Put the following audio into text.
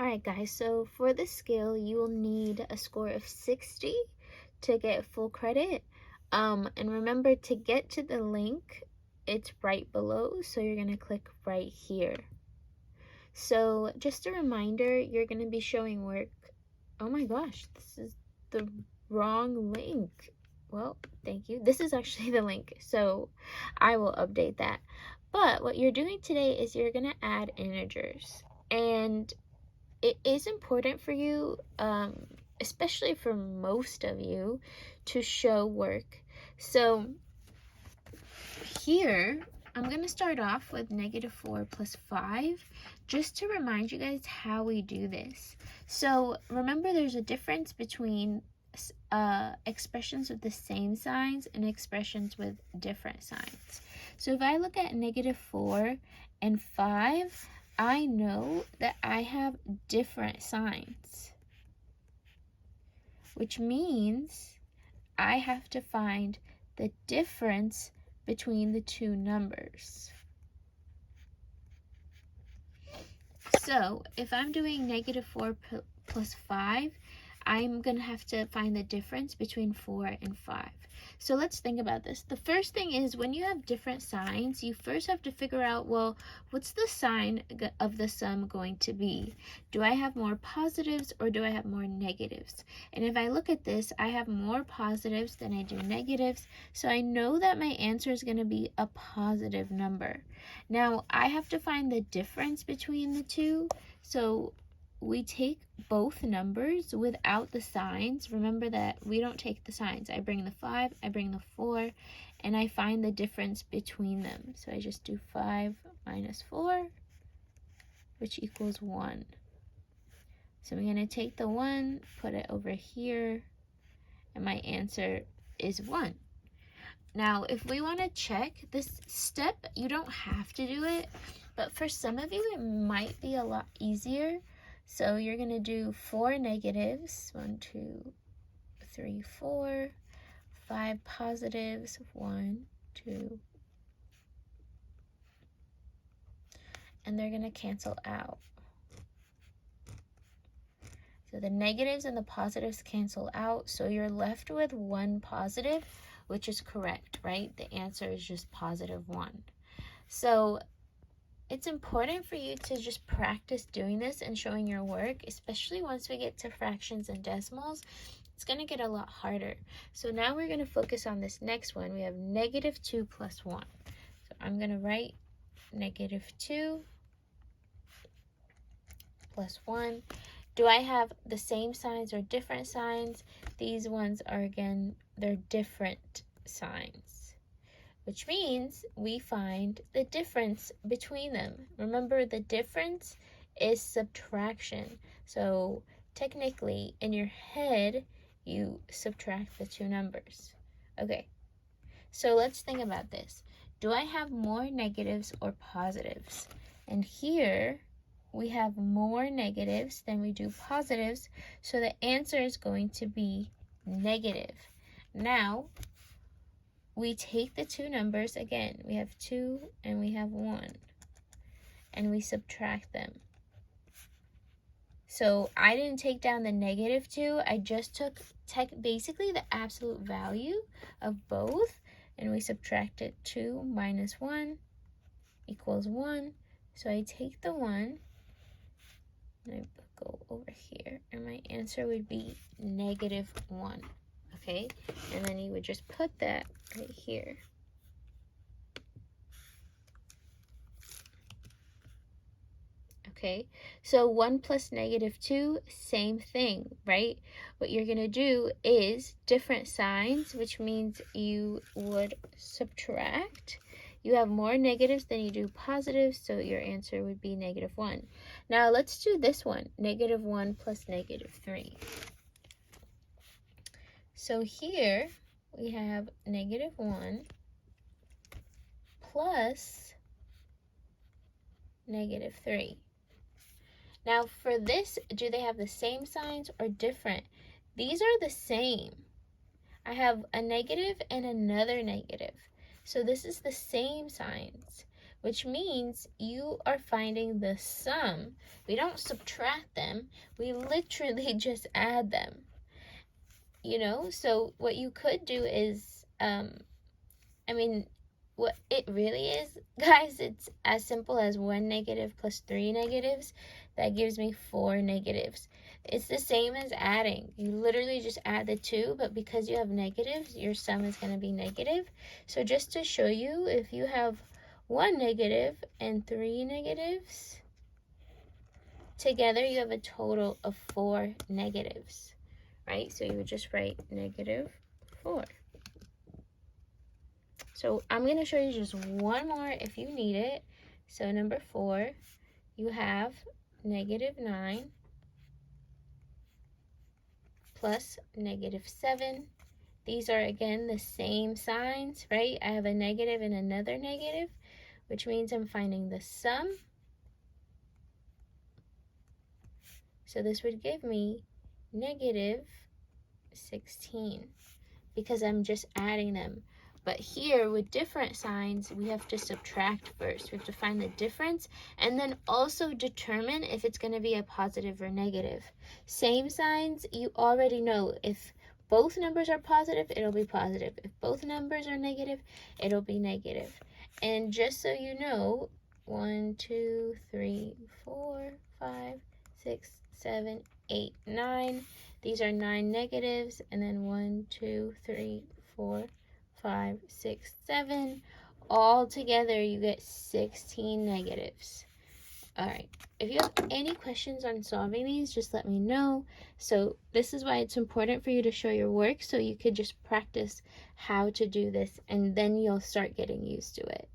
Alright guys, so for this skill, you will need a score of 60 to get full credit. And remember to get to the link, it's right below, so you're going to click right here. So just a reminder, you're going to be showing work. Oh my gosh, this is the wrong link. Well, thank you. This is actually the link, so I will update that. But what you're doing today is you're going to add integers. And it is important for you, especially for most of you, to show work. So here, I'm going to start off with -4 plus 5, just to remind you guys how we do this. So remember, there's a difference between expressions with the same signs and expressions with different signs. So if I look at -4 and 5, I know that I have different signs, which means I have to find the difference between the two numbers. So if I'm doing -4 plus 5, I'm going to have to find the difference between 4 and 5. So let's think about this. The first thing is, when you have different signs, you first have to figure out, well, what's the sign of the sum going to be? Do I have more positives or do I have more negatives? And if I look at this, I have more positives than I do negatives, so I know that my answer is going to be a positive number. Now, I have to find the difference between the two, so we take both numbers without the signs. Remember that we don't take the signs. I bring the 5, I bring the 4, and I find the difference between them. So I just do 5 minus 4, which equals 1. So I'm going to take the 1, put it over here, and my answer is 1. Now, if we want to check this step, you don't have to do it, but for some of you, it might be a lot easier. So you're going to do 4 negatives, 1, 2, 3, 4, 5 positives, 1, 2, and they're going to cancel out. So the negatives and the positives cancel out, so you're left with 1 positive, which is correct, right? The answer is just positive 1. So it's important for you to just practice doing this and showing your work, especially once we get to fractions and decimals. It's going to get a lot harder. So now we're going to focus on this next one. We have -2 plus 1. So I'm going to write -2 plus 1. Do I have the same signs or different signs? These ones are, again, they're different signs, which means we find the difference between them. Remember, the difference is subtraction. So technically, in your head, you subtract the two numbers. Okay, so let's think about this. Do I have more negatives or positives? And here, we have more negatives than we do positives, so the answer is going to be negative. Now, we take the two numbers again. We have 2 and we have 1, and we subtract them. So I didn't take down the -2. I just took basically the absolute value of both, and we subtracted 2 minus 1 equals 1. So I take the 1 and I go over here, and my answer would be -1. Okay, and then you would just put that right here. Okay, so 1 plus -2, same thing, right? What you're going to do is different signs, which means you would subtract. You have more negatives than you do positives, so your answer would be -1. Now let's do this one, -1 plus -3. So here we have -1 plus -3. Now for this, do they have the same signs or different? These are the same. I have a negative and another negative. So this is the same signs, which means you are finding the sum. We don't subtract them, we literally just add them. You know, so what you could do is, what it really is, guys, it's as simple as 1 negative plus 3 negatives. That gives me 4 negatives. It's the same as adding. You literally just add the 2, but because you have negatives, your sum is going to be negative. So just to show you, if you have 1 negative and 3 negatives, together you have a total of 4 negatives, right? So you would just write -4. So I'm going to show you just one more if you need it. So number 4, you have -9 plus -7. These are, again, the same signs, right? I have a negative and another negative, which means I'm finding the sum. So this would give me -16 because I'm just adding them. But here, with different signs, we have to subtract first. We have to find the difference and then also determine if it's going to be a positive or negative. Same signs, you already know if both numbers are positive, it'll be positive. If both numbers are negative, it'll be negative. And just so you know, 1, 2, 3, 4, 5, 6, 7, 8, 9. These are 9 negatives, and then 1, 2, 3, 4, 5, 6, 7. All together, you get 16 negatives. All right. If you have any questions on solving these, just let me know. So this is why it's important for you to show your work so you could just practice how to do this, and then you'll start getting used to it.